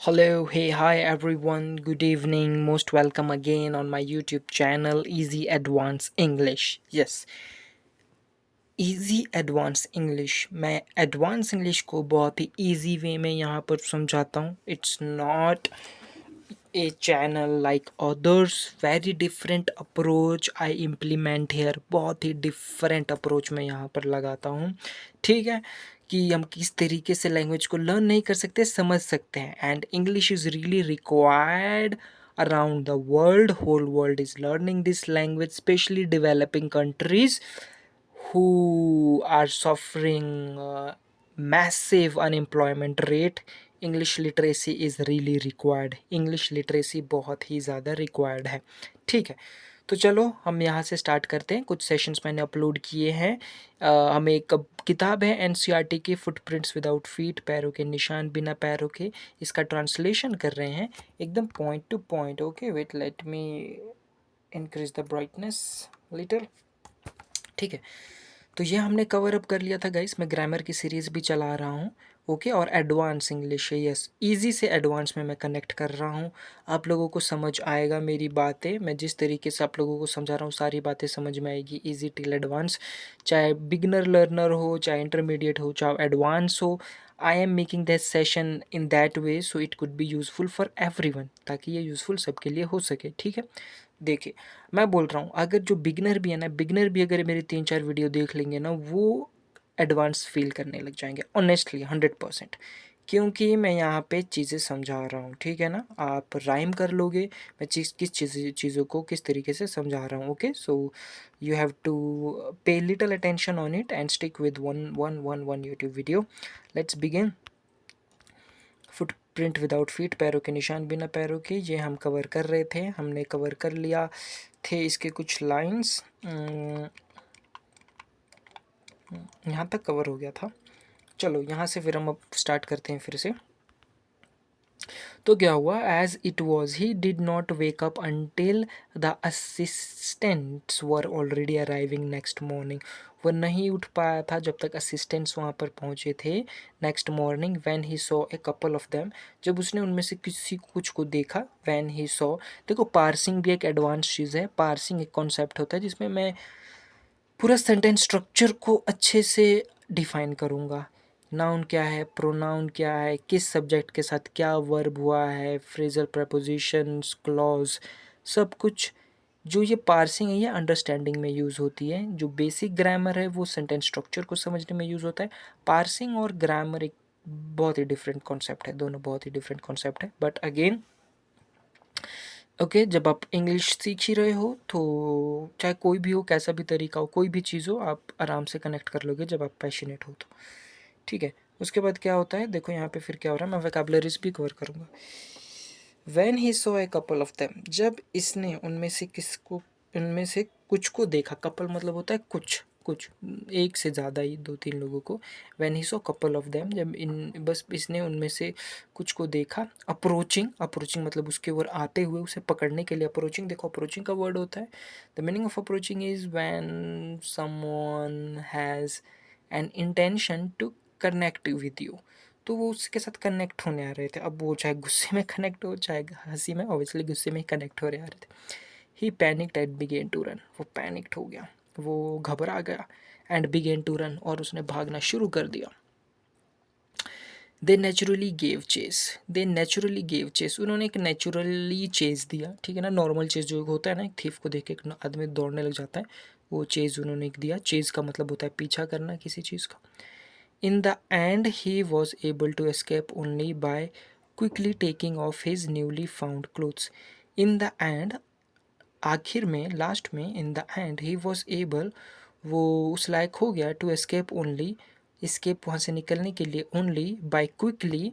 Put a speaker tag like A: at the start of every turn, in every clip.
A: Hello, hey, hi everyone, good evening, most welcome again on my YouTube channel Easy Advanced English. Yes, Easy Advanced English. मैं advance English को बहुत ही easy way में यहाँ पर समझाता हूँ. It's not a channel like others. Very different approach I implement here. बहुत ही different approach मैं यहाँ पर लगाता हूँ. ठीक है कि हम किस तरीके से लैंग्वेज को लर्न नहीं कर सकते, समझ सकते हैं. And English is really required around the world. Whole world is learning this language, especially developing countries who are suffering massive unemployment rate. English literacy is really required. English literacy बहुत ही ज़्यादा required है. ठीक है, तो चलो हम यहाँ से स्टार्ट करते हैं. कुछ सेशंस मैंने अपलोड किए हैं. हमें एक किताब है एनसीईआरटी की, फुटप्रिंट्स विदाउट फीट, पैरों के निशान बिना पैरों के. इसका ट्रांसलेशन कर रहे हैं एकदम point to point. Okay, wait, let me increase the brightness little. ठीक है, तो ये हमने कवर अप कर लिया था गाइस. मैं ग्रामर की सीरीज़ भी चला रहा हूँ. ओके, और एडवांस इंग्लिश है. यस, इजी से एडवांस में मैं कनेक्ट कर रहा हूँ. आप लोगों को समझ आएगा मेरी बातें. मैं जिस तरीके से आप लोगों को समझा रहा हूँ सारी बातें समझ में आएगी. इजी टिल एडवांस, चाहे बिगनर लर्नर हो, चाहे इंटरमीडिएट हो, चाहे एडवांस हो. I am making that session in that way so it could be useful for everyone, ताकि ये यूज़फुल सबके लिए हो सके. ठीक है, देखिए मैं बोल रहा हूँ, अगर जो बिगनर भी है ना, बिगनर भी अगर मेरी 3-4 वीडियो देख लेंगे ना, वो एडवांस फील करने लग जाएंगे. ऑनेस्टली 100%, क्योंकि मैं यहाँ पे चीज़ें समझा रहा हूँ. ठीक है ना, आप राइम कर लोगे मैं किस चीज़ों को किस तरीके से समझा रहा हूँ. Okay, so you have to pay little attention on it and stick with one YouTube video. Let's begin. Footprint without feet, पैरों के निशान बिना पैरों के, ये हम कवर कर रहे थे. हमने कवर कर लिया थे इसके कुछ लाइंस. यहाँ तक कवर हो गया था. चलो यहाँ से फिर हम अब स्टार्ट करते हैं फिर से. तो क्या हुआ, as it was he did not wake up until the assistants were already arriving next morning. वो नहीं उठ पाया था जब तक असिस्टेंट्स वहाँ पर पहुँचे थे next morning. When he saw a couple of them, जब उसने उनमें से किसी कुछ को देखा. वैन ही सॉ, देखो पार्सिंग भी एक एडवांस चीज़ है. पार्सिंग एक कॉन्सेप्ट होता है जिसमें मैं पूरा सेंटेंस स्ट्रक्चर को अच्छे से डिफाइन करूँगा. नाउन क्या है, प्रोनाउन क्या है, किस सब्जेक्ट के साथ क्या वर्ब हुआ है, फ्रेजल प्रपोजिशंस, क्लॉज, सब कुछ. जो ये पार्सिंग है ये अंडरस्टैंडिंग में यूज़ होती है. जो बेसिक ग्रामर है वो सेंटेंस स्ट्रक्चर को समझने में यूज़ होता है. पार्सिंग और ग्रामर एक बहुत ही डिफरेंट कॉन्सेप्ट है. दोनों बहुत ही डिफरेंट कॉन्सेप्ट है. बट अगेन ओके, जब आप इंग्लिश सीख ही रहे हो तो चाहे कोई भी हो, कैसा भी तरीका हो, कोई भी चीज़ हो, आप आराम से कनेक्ट कर लोगे जब आप पैशनेट हो तो. ठीक है, उसके बाद क्या होता है, देखो यहाँ पे फिर क्या हो रहा है. मैं वोकैबुलरीज भी कवर करूँगा. When he saw a couple of them, जब इसने उनमें से कुछ को देखा. कपल मतलब होता है कुछ कुछ, एक से ज़्यादा ही, 2-3 लोगों को. When he saw couple of them, जब बस इसने उनमें से कुछ को देखा. अप्रोचिंग, अप्रोचिंग मतलब उसके ओर आते हुए, उसे पकड़ने के लिए अप्रोचिंग. देखो अप्रोचिंग का वर्ड होता है, the meaning of approaching is when someone has an intention to connect with you. तो वो उसके साथ कनेक्ट होने आ रहे थे. अब वो चाहे गुस्से में कनेक्ट हो चाहे हंसी में, ऑब्वियसली गुस्से में ही कनेक्ट हो रहे आ रहे थे. He panicked and began to run, वो पैनिक्ड हो गया, वो घबरा गया. एंड बिगेन टू रन, और उसने भागना शुरू कर दिया. दे नेचुरली गेव चेस, दे नेचुरली गेव चेस, उन्होंने एक नेचुरली चेस दिया. ठीक है ना, नॉर्मल चेस जो होता है ना, एक थीफ को देख के एक आदमी दौड़ने लग जाता है, वो चेस उन्होंने एक दिया. चेस का मतलब होता है पीछा करना किसी चीज़ का. In the end, he was able to escape only by quickly taking off his newly found clothes. In the end, आखिर में, लास्ट में, in the end, he was able, वो उस लायक हो गया, to escape only, escape वहाँ से निकलने के लिए, only by quickly,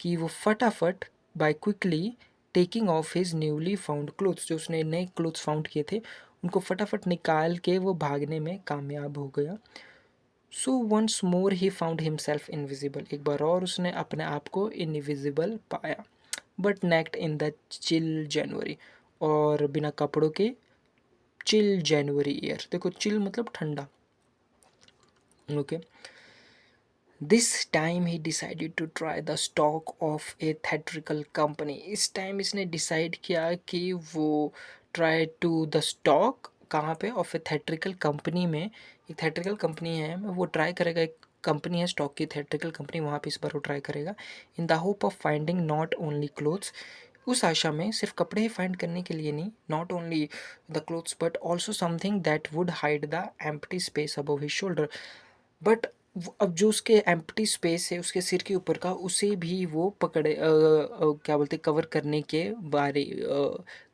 A: कि वो फटाफट, by quickly taking off his newly found clothes, जो उसने नए क्लोथ्स फाउंड किए थे उनको फटाफट निकाल के वो भागने में कामयाब हो गया. So once more he found himself invisible, एक बार और उसने अपने आप को इनविजिबल पाया. But naked in the chill January, और बिना कपड़ों के चिल जनवरी ईयर. देखो चिल मतलब ठंडा. Okay, this time he decided to try the stock of a theatrical company. इस टाइम इसने डिसाइड किया कि वो ट्राई टू द स्टॉक कहाँ पे, ऑफ ए थेट्रिकल कंपनी में। एक थेट्रिकल कंपनी है, वो ट्राई करेगा, एक कंपनी है स्टॉक की थेट्रिकल कंपनी, वहाँ पे इस बार वो ट्राई करेगा। In the hope of finding not only clothes, उस आशा में सिर्फ कपड़े ही फाइंड करने के लिए नहीं, not only the clothes but also something that would hide the empty space above his shoulder. But अब जो उसके एम्प्टी स्पेस है उसके सिर के ऊपर का, उसे भी वो पकड़े क्या बोलते, कवर करने के बारे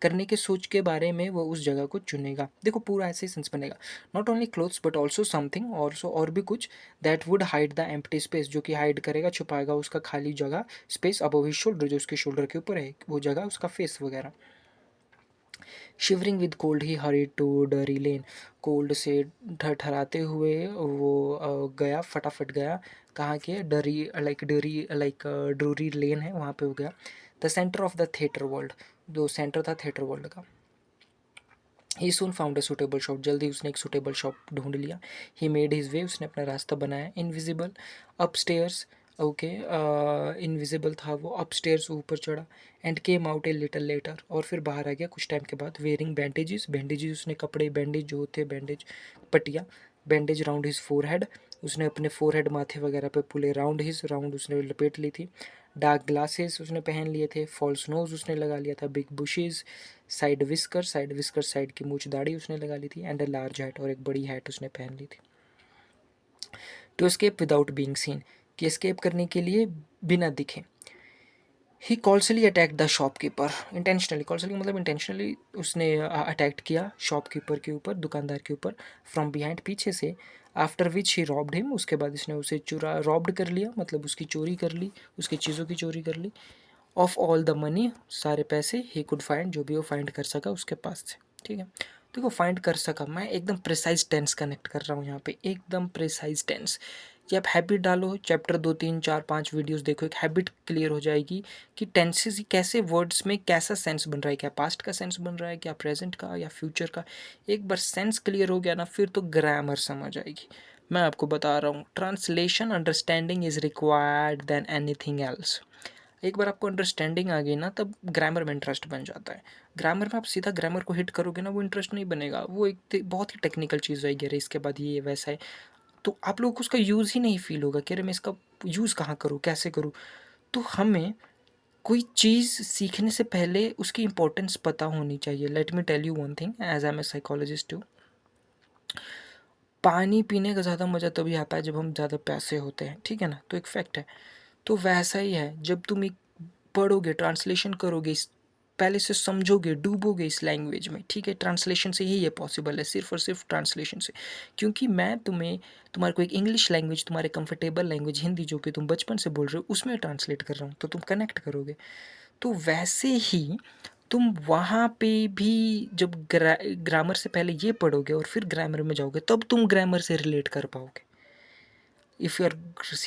A: करने के सोच के बारे में वो उस जगह को चुनेगा। देखो पूरा ऐसे ही सेंस बनेगा, not only clothes but also something, also और भी कुछ, that would hide the empty space, जो कि हाइड करेगा, छुपाएगा उसका खाली जगह, स्पेस अबव हिज शोल्डर, जो उसके शोल्डर के ऊपर है वो जगह, उसका फेस वगैरह। Shivering with cold he hurried to Drury Lane, cold से ठहराते हुए वो गया, फटाफट गया, कहाँ के, डरी लाइक डरी लाइक ड्रूरी लेन है वहाँ पे हो गया। The centre of the theatre world, जो सेंटर था थिएटर वर्ल्ड का। ही सून फाउंड ए सुटेबल शॉप, जल्दी उसने एक सुटेबल शॉप ढूंढ लिया। ही मेड हिज वे, उसने अपना रास्ता बनाया। इनविजिबल अपस्टेयर्स, ओके, इनविजिबल था वो, अपस्टेयर्स ऊपर चढ़ा। And came out a little letter, और फिर बाहर आ गया कुछ टाइम के बाद। वेयरिंग बैंडेजेस, बैंडेजेस उसने कपड़े, बैंडेज जो होते बैंडेज, पट्टियाँ, बैंडेज राउंड हिज फोरहेड, उसने अपने फोरहेड माथे वगैरह पे पूरे राउंड हिज, राउंड उसने लपेट ली थी। डार्क ग्लासेस उसने पहन लिए थे। फॉल्स नोज उसने लगा लिया था। Big bushes, side whisker, side whisker side की मूछ दाढ़ी उसने लगा ली थी। एंड अ लार्ज हैट, और एक बड़ी हैट उसने पहन ली थी। To escape without being seen, कि एस्केप करने के लिए बिना दिखे। He callously attack the shopkeeper, intentionally, callously मतलब इंटेंशनली उसने अटैक किया शॉपकीपर के ऊपर, दुकानदार के ऊपर, फ्रॉम बिहाइंड, पीछे से। After which he robbed him, उसके बाद इसने उसे चुरा, रॉब्ड कर लिया, मतलब उसकी चोरी कर ली, उसकी चीज़ों की चोरी कर ली। ऑफ ऑल द मनी, सारे पैसे, ही कुड फाइंड, जो भी वो फाइंड कर सका उसके पास से। ठीक है, देखो फाइंड कर सका, मैं एकदम प्रिसाइज टेंस कनेक्ट कर रहा हूँ यहाँ पे, एकदम प्रिसाइज टेंस। ये आप हैबिट डालो, चैप्टर 2 3 4 5 वीडियोस देखो, एक हैबिट क्लियर हो जाएगी कि टेंसेस कैसे, वर्ड्स में कैसा सेंस बन रहा है, क्या पास्ट का सेंस बन रहा है, क्या प्रेजेंट का या फ्यूचर का। एक बार सेंस क्लियर हो गया ना, फिर तो ग्रामर समझ आएगी। मैं आपको बता रहा हूँ, translation understanding is required than anything else. एक बार आपको अंडरस्टैंडिंग आ गई ना, तब ग्रामर में इंटरेस्ट बन जाता है। ग्रामर में आप सीधा ग्रामर को हिट करोगे ना, वो इंटरेस्ट नहीं बनेगा, वो एक बहुत ही टेक्निकल चीज़ होगी, अरे इसके बाद ये वैसा है, तो आप लोगों को उसका यूज़ ही नहीं फील होगा कि अरे मैं इसका यूज़ कहाँ करूँ, कैसे करूँ। तो हमें कोई चीज़ सीखने से पहले उसकी इंपॉर्टेंस पता होनी चाहिए। Let me tell you one thing, as I am a psychologist too, पानी पीने का ज़्यादा मज़ा तभी आता है जब हम ज़्यादा प्यासे होते हैं, ठीक है ना, तो एक फैक्ट है। तो वैसा ही है, जब तुम एक पढ़ोगे, ट्रांसलेशन करोगे, इस पहले से समझोगे, डूबोगे इस लैंग्वेज में, ठीक है, ट्रांसलेशन से ही ये पॉसिबल है, सिर्फ और सिर्फ ट्रांसलेशन से। क्योंकि मैं तुम्हें, तुम्हारे को एक इंग्लिश लैंग्वेज, तुम्हारे कंफर्टेबल लैंग्वेज हिंदी जो कि तुम बचपन से बोल रहे हो, उसमें ट्रांसलेट कर रहा हूँ, तो तुम कनेक्ट करोगे। तो वैसे ही तुम वहाँ पे भी जब ग्रामर से पहले ये पढ़ोगे और फिर ग्रामर में जाओगे, तब तुम ग्रामर से रिलेट कर पाओगे। If you are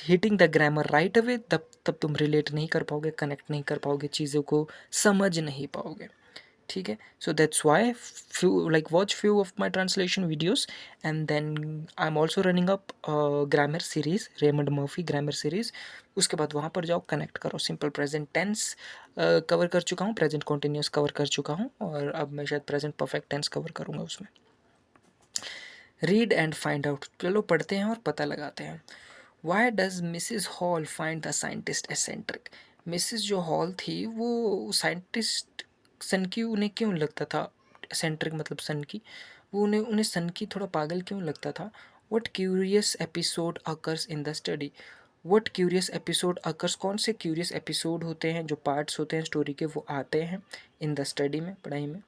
A: hitting the grammar right away, तब तब तुम रिलेट नहीं कर पाओगे, कनेक्ट नहीं कर पाओगे, चीज़ों को समझ नहीं पाओगे। ठीक है, so that's why few like watch few of my translation videos, and then I am also running up grammar series, Raymond Murphy grammar series. उसके बाद वहाँ पर जाओ, कनेक्ट करो। सिंपल प्रेजेंट टेंस कवर कर चुका हूँ, प्रेजेंट कॉन्टिन्यूस कवर कर चुका हूँ, और अब मैं शायद प्रेजेंट परफेक्ट टेंस कवर करूँगा उसमें। रीड एंड फाइंड आउट, चलो पढ़ते हैं और पता लगाते हैं। Why does Mrs hall find the scientist eccentric, Mrs जो हॉल थी वो साइंटिस्ट सन की उन्हें क्यों लगता था, एसेंट्रिक मतलब सन की, वो उन्हें उन्हें सन की थोड़ा पागल क्यों लगता था। What curious episode occurs in the study, what curious episode occurs, कौन से क्यूरियस एपिसोड होते हैं, जो पार्ट्स होते हैं स्टोरी के, वो आते हैं इन द स्टडी में, पढ़ाई में।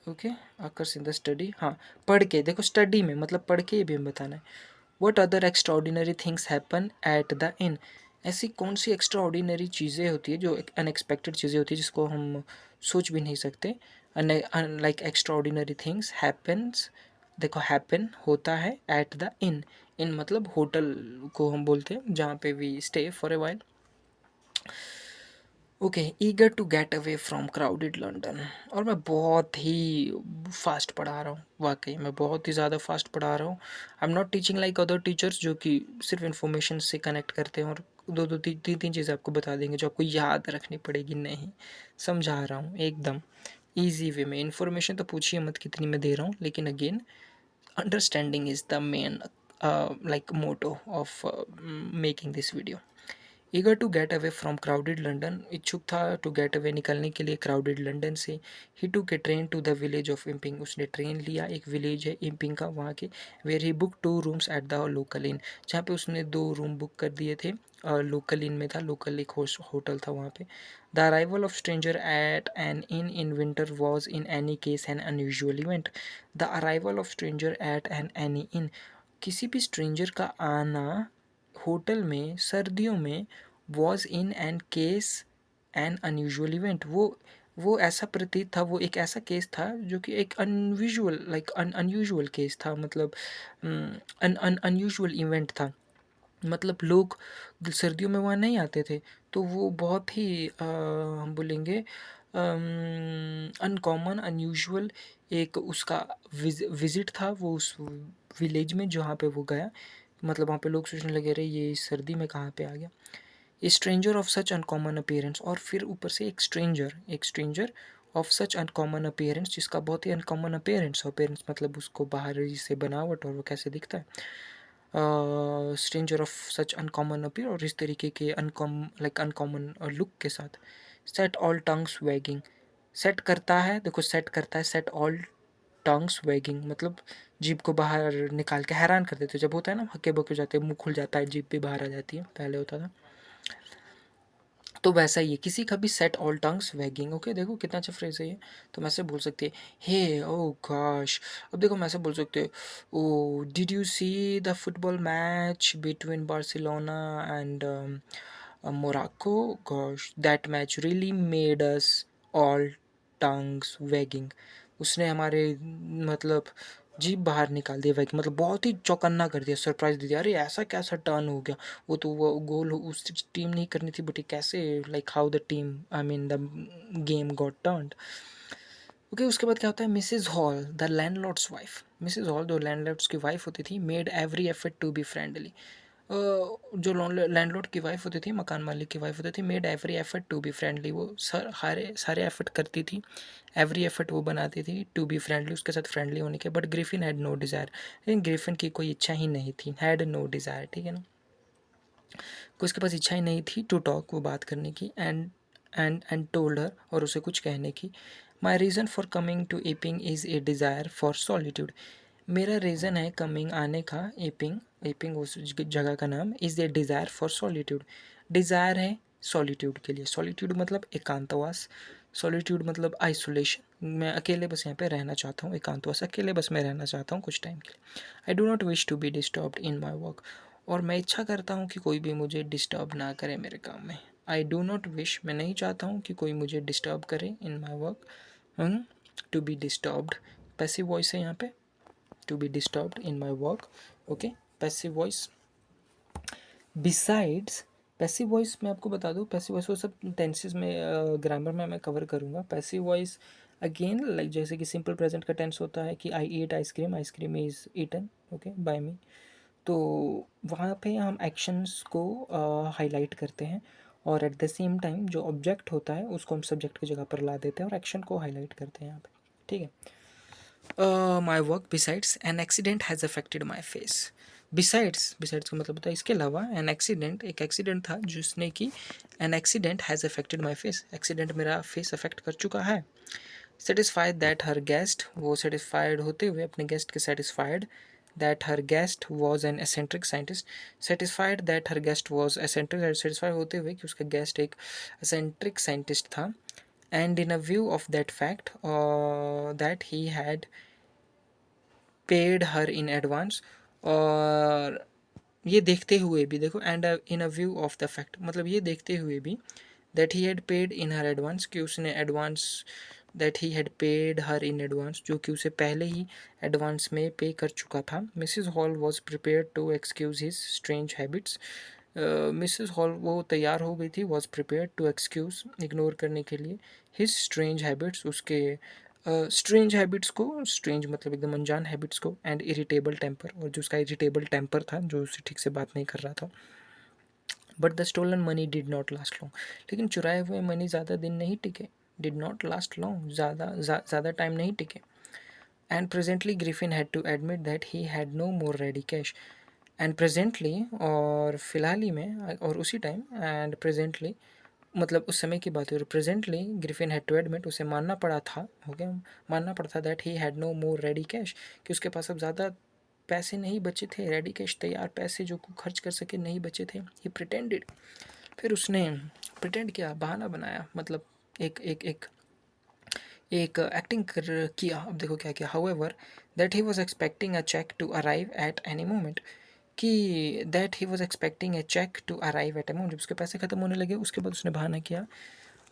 A: Okay, occurs in the study, हाँ, पढ़ के देखो, स्टडी में मतलब पढ़ के भी हमें बताना है। What other extraordinary things happen at the in, ऐसी कौन सी एक्स्ट्राऑर्डिनरी चीज़ें होती है, जो अनएक्सपेक्टेड चीज़ें होती है, जिसको हम सोच भी नहीं सकते। लाइक एक्स्ट्राऑर्डिनरी थिंग्स हैपन्स, देखो हैपन होता है एट द इन, इन मतलब होटल को हम बोलते हैं जहाँ पे we stay for a while. Okay, eager to get away from crowded London. और मैं बहुत ही फास्ट पढ़ा रहा हूँ, वाकई मैं बहुत ही ज़्यादा फास्ट पढ़ा रहा हूँ। I am not teaching like other teachers जो कि सिर्फ इन्फॉर्मेशन से कनेक्ट करते हैं और दो दो तीन तीन तीन चीज़ें आपको बता देंगे जो आपको याद रखनी पड़ेगी। नहीं, समझा रहा हूँ एकदम ईजी वे में। इन्फॉर्मेशन तो पूछिए मत कितनी मैं दे रहा हूँ, लेकिन again understanding is the main like motto of making this video. Eager to get away from crowded London, इच्छुक था टू गेट अवे निकलने के लिए क्राउडेड लंदन से। He took a train to the village of Iping, उसने train लिया, एक village है इम्पिंग का वहाँ के। Where he book 2 rooms at the local inn, जहाँ पे उसने 2 रूम बुक कर दिए थे। लोकल इन में था, लोकल एक होटल था वहाँ पे। The arrival of stranger at an inn winter was in any case an unusual event. The arrival of stranger at an any inn, किसी भी स्ट्रेंजर का आना होटल में सर्दियों में, was in and case an unusual event, वो ऐसा प्रतीत था, वो एक ऐसा केस था जो कि एक अनविजुअल लाइक अनयूजुअल केस था, मतलब अनयूजुअल इवेंट था। मतलब लोग सर्दियों में वहाँ नहीं आते थे, तो वो बहुत ही हम बोलेंगे अनकॉमन अनयूजुअल एक उसका विजिट था वो उस विलेज में जहाँ पे वो गया। मतलब वहाँ पे लोग सोचने लगे, अरे ये इस सर्दी में कहाँ पे आ गया। ए stranger of such uncommon appearance, और फिर ऊपर से एक stranger of such uncommon appearance, जिसका बहुत ही अनकॉमन अपीयरेंस, अपीयरेंस मतलब उसको बाहर से बनावट और वो कैसे दिखता है। Stranger of such uncommon appear, और इस तरीके के अनकॉमन लुक के साथ। Set all tongues waging, set करता है, देखो सेट करता है, सेट ऑल टंग्स वैगिंग मतलब जीभ को बाहर निकाल के हैरान कर देते, जब होता है ना हक्के बक्के जाते हैं, मुंह खुल जाता है, जीभ भी बाहर आ जाती है, पहले होता था। तो वैसा ही है, किसी का भी set all tongues waging. Okay, देखो कितना अच्छा फ्रेज है ये। तो मैं से बोल सकते हैं हे ओ गॉश। अब देखो मैं से बोल सकते हैं, oh did you see the football match between Barcelona and Morocco, gosh that match really made us all tongues wagging. उसने हमारे मतलब जीभ बाहर निकाल दिया, वैगिंग मतलब बहुत ही चौकन्ना कर दिया, सरप्राइज दे दिया, अरे ऐसा कैसा टर्न हो गया। वो गोल उस टीम नहीं करनी थी, बट कैसे like how the team I mean the game got turned. Okay, उसके बाद क्या होता है, Mrs Hall the landlord's wife, Mrs Hall जो लैंडलॉर्ड्स की वाइफ होती थी, made every effort to be friendly. जो लैंडलॉर्ड की वाइफ होती थी, मकान मालिक की वाइफ होती थी, made every effort to be friendly, वो सारे सारे एफर्ट करती थी, एवरी एफर्ट वो बनाती थी टू बी फ्रेंडली, उसके साथ फ्रेंडली होने के। But Griffin had no desire, लेकिन ग्रिफिन की कोई इच्छा ही नहीं थी, हैड नो डिज़ायर, ठीक है ना, कोई उसके पास इच्छा ही नहीं थी टू टॉक, वो बात करने की। एंड टोल्ड हर, और उसे कुछ कहने की। My reason for coming to Epping is a desire for solitude, मेरा रीज़न है कमिंग आने का, एपिंग, एपिंग उस जगह का नाम, is a desire for solitude, desire है सॉलिट्यूड के लिए। सॉलिट्यूड मतलब एकांतवास, सॉलिट्यूड मतलब आइसोलेशन, मैं अकेले बस यहाँ पे रहना चाहता हूँ, एकांतवास अकेले बस मैं रहना चाहता हूँ कुछ टाइम के लिए। I do not wish to be disturbed in my work, और मैं इच्छा करता हूँ कि कोई भी मुझे डिस्टर्ब ना करे मेरे काम में। आई डो नॉट विश, मैं नहीं चाहता हूँ कि कोई मुझे डिस्टर्ब करे in my work. To be disturbed passive voice है यहाँ पे, to be disturbed in my work. Okay, passive voice. Besides, passive voice मैं आपको बता दूँ, पैसिव वॉइस वो सब टेंसेस में ग्रामर में मैं कवर करूँगा। पैसिव वॉइस अगेन लाइक जैसे कि सिंपल प्रेजेंट का टेंस होता है कि I eat ice cream, ice cream is eaten okay by me, तो वहाँ पे हम एक्शंस को हाईलाइट करते हैं, और एट द सेम टाइम जो ऑब्जेक्ट होता है उसको हम सब्जेक्ट की जगह पर ला देते हैं और एक्शन को हाईलाइट करते हैं यहाँ पे, ठीक है। My work besides an accident has affected my face, besides का मतलब होता है इसके अलावा, एन एक्सीडेंट एक एक्सीडेंट था जिसने कि an accident has affected my face, accident मेरा फेस अफेक्ट कर चुका है। सेटिस्फाइड दैट हर गेस्ट, वो सेटिस्फाइड होते हुए अपने गेस्ट के satisfied, that her guest was an eccentric scientist, satisfied that her guest was eccentric, satisfied होते हुए कि उसका गेस्ट एक एसेंट्रिक साइंटिस्ट था। And in a view of that fact that he had paid her in advance, और ये देखते हुए भी देखो, and in a view of the fact मतलब ये देखते हुए भी, that he had paid in her advance कि उसने advance, that he had paid her in advance जो कि उसे पहले ही एडवांस में पे कर चुका था। Mrs Hall was prepare to excuse his strange habits, Mrs Hall वो तैयार हो गई थी, was prepare to excuse ignore करने के लिए हिज स्ट्रेंज हैबिट्स, उसके स्ट्रेंज हैबिट्स को, स्ट्रेंज मतलब एकदम अनजान हैबिट्स को, एंड इरिटेबल टेम्पर, और जो उसका इरिटेबल टेम्पर था, जो उससे ठीक से बात नहीं कर रहा था। But the stolen money did not last long, लेकिन चुराए हुए मनी ज़्यादा दिन नहीं टिके, डिड नॉट लास्ट लॉन्ग, ज़्यादा टाइम नहीं टिके। And presently Griffin had to admit that he had no more ready cash, and presently और फिलहाल ही में और उसी टाइम, एंड प्रेजेंटली मतलब उस समय की बात है, और presently Griffin had to admit, उसे मानना पड़ा था, हो गया, मानना पड़ा था that he had no more ready cash, कि उसके पास अब ज़्यादा पैसे नहीं बचे थे, रेडी कैश तैयार पैसे जो खर्च कर सके नहीं बचे थे। ही प्रिटेंडेड, फिर उसने प्रिटेंड किया, बहाना बनाया, मतलब एक एक एक एक एक्टिंग कर किया। अब देखो क्या किया, however that he was expecting a cheque to arrive at any moment, कि that he was expecting a cheque to arrive at a moment, जब उसके पैसे ख़त्म होने लगे उसके बाद उसने बहाना किया,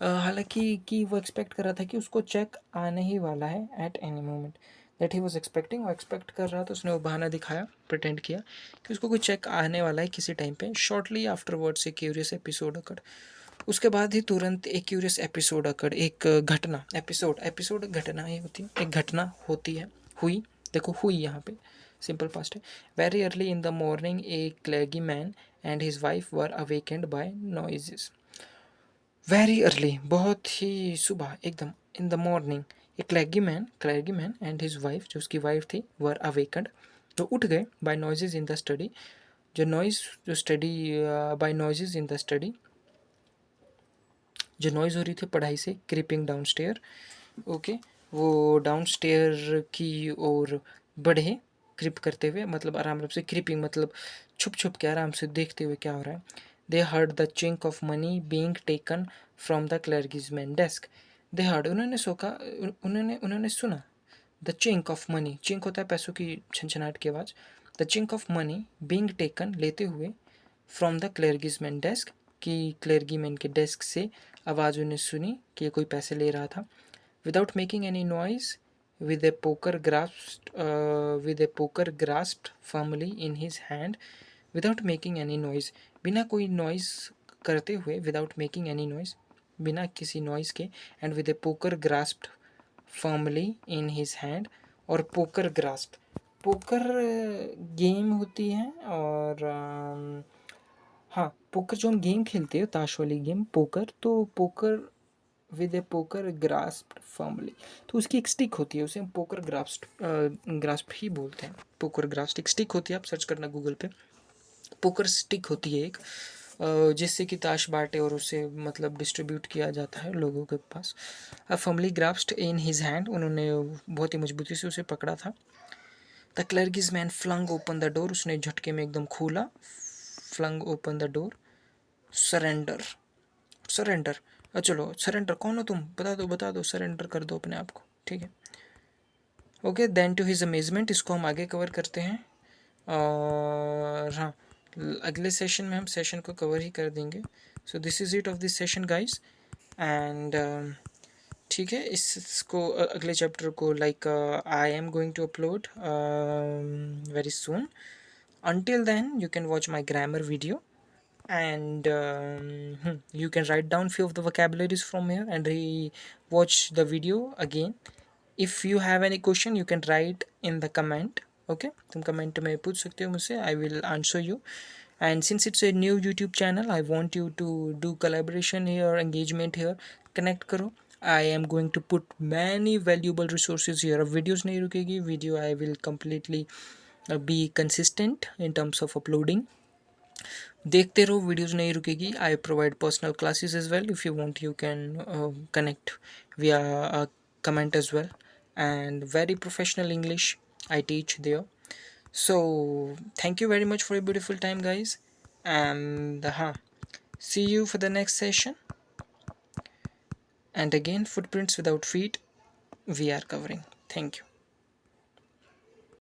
A: हालांकि कि वो एक्सपेक्ट कर रहा था कि उसको चेक आने ही वाला है eight any moment, that he was expecting, वो एक्सपेक्ट कर रहा था, उसने वो बहाना दिखाया, प्रिटेंड किया कि उसको कोई चेक आने वाला है किसी टाइम पे। शॉर्टली आफ्टरवर्ड्स ए क्यूरियस एपिसोड अकर्ड, उसके बाद ही तुरंत एक क्यूरियस एपिसोड अकर्ड, एक घटना, एपिसोड एपिसोड घटना ही होती है, एक घटना होती है, हुई, देखो हुई यहाँ पे सिंपल पास्ट है। Very early in the morning a clergy man and his wife were awakened by noises, very early बहुत ही सुबह एकदम, in the morning a clergy man and his wife, जो उसकी वाइफ थी, वर अवेकंड, जो उठ गए, by noises in the study, जो नॉइज, जो study, by noises in the study, जो नॉइज़ हो रही थी पढ़ाई से, क्रीपिंग डाउन स्टेयर, ओके, वो डाउन स्टेयर की ओर बढ़े, क्रिप करते हुए, मतलब आराम से, क्रीपिंग मतलब छुप छुप के आराम से देखते हुए क्या हो रहा है। They heard the chink of money being taken from the clergyman's desk, they heard, उन्होंने सोचा, उन्होंने सुना, the chink of money, chink होता है पैसों की छनछनाहट की आवाज़, the chink of money being taken लेते हुए, फ्रॉम द क्लर्गिसमैन डेस्क, कि क्लर्गीमैन के डेस्क से आवाज़ उन्हें सुनी कि ये कोई पैसे ले रहा था। Without making any noise, with a poker grasped with a poker grasped firmly in his hand, without making any noise, बिना कोई नॉइज करते हुए, without making any noise, बिना किसी नॉइज के, and with a poker grasped firmly in his hand, और poker grasp, poker game होती है, और हाँ, पोकर जो हम गेम खेलते हैं, ताश वाली गेम पोकर, तो poker with a poker grasped firmly, तो उसकी एक स्टिक होती है, उसे हम पोकर ग्रास्प ही बोलते हैं, पोकर ग्रास्प, एक स्टिक होती है, आप सर्च करना गूगल पे, पोकर स्टिक होती है एक, जिससे कि ताश बाटे और उसे मतलब डिस्ट्रीब्यूट किया जाता है लोगों के पास। Firmly grasped in his hand, उन्होंने बहुत ही मजबूती से उसे पकड़ा था। The clergyman flung open the door, उसने झटके में एकदम खोला, flung open the door, surrender, surrender, चलो सरेंडर, कौन हो तुम, बता दो, सरेंडर कर दो अपने आप को, ठीक है, okay. Then to his amazement, इसको हम आगे कवर करते हैं, और हाँ, अगले सेशन में हम सेशन को कवर ही कर देंगे। So this is it of this session guys, and ठीक है, इसको अगले चैप्टर को like I am going to upload very soon. Until then, you can watch my grammar video, and you can write down few of the vocabularies from here and watch the video again. If you have any question, you can write in the comment, okay, तुम comment में पूछ सकते हो मुझसे, I will answer you. And since it's a new YouTube channel, I want you to do collaboration here, engagement here, connect करो। I am going to put many valuable resources here, अब videos नहीं रुकेगी, video I will completely be consistent in terms of uploading, देखते रहो, videos नहीं रुकेगी। I provide personal classes as well, if you want you can connect via comment as well, and very professional English I teach there. So thank you very much for a beautiful time guys, and see you for the next session. And again, footprints without feet we are covering. Thank you.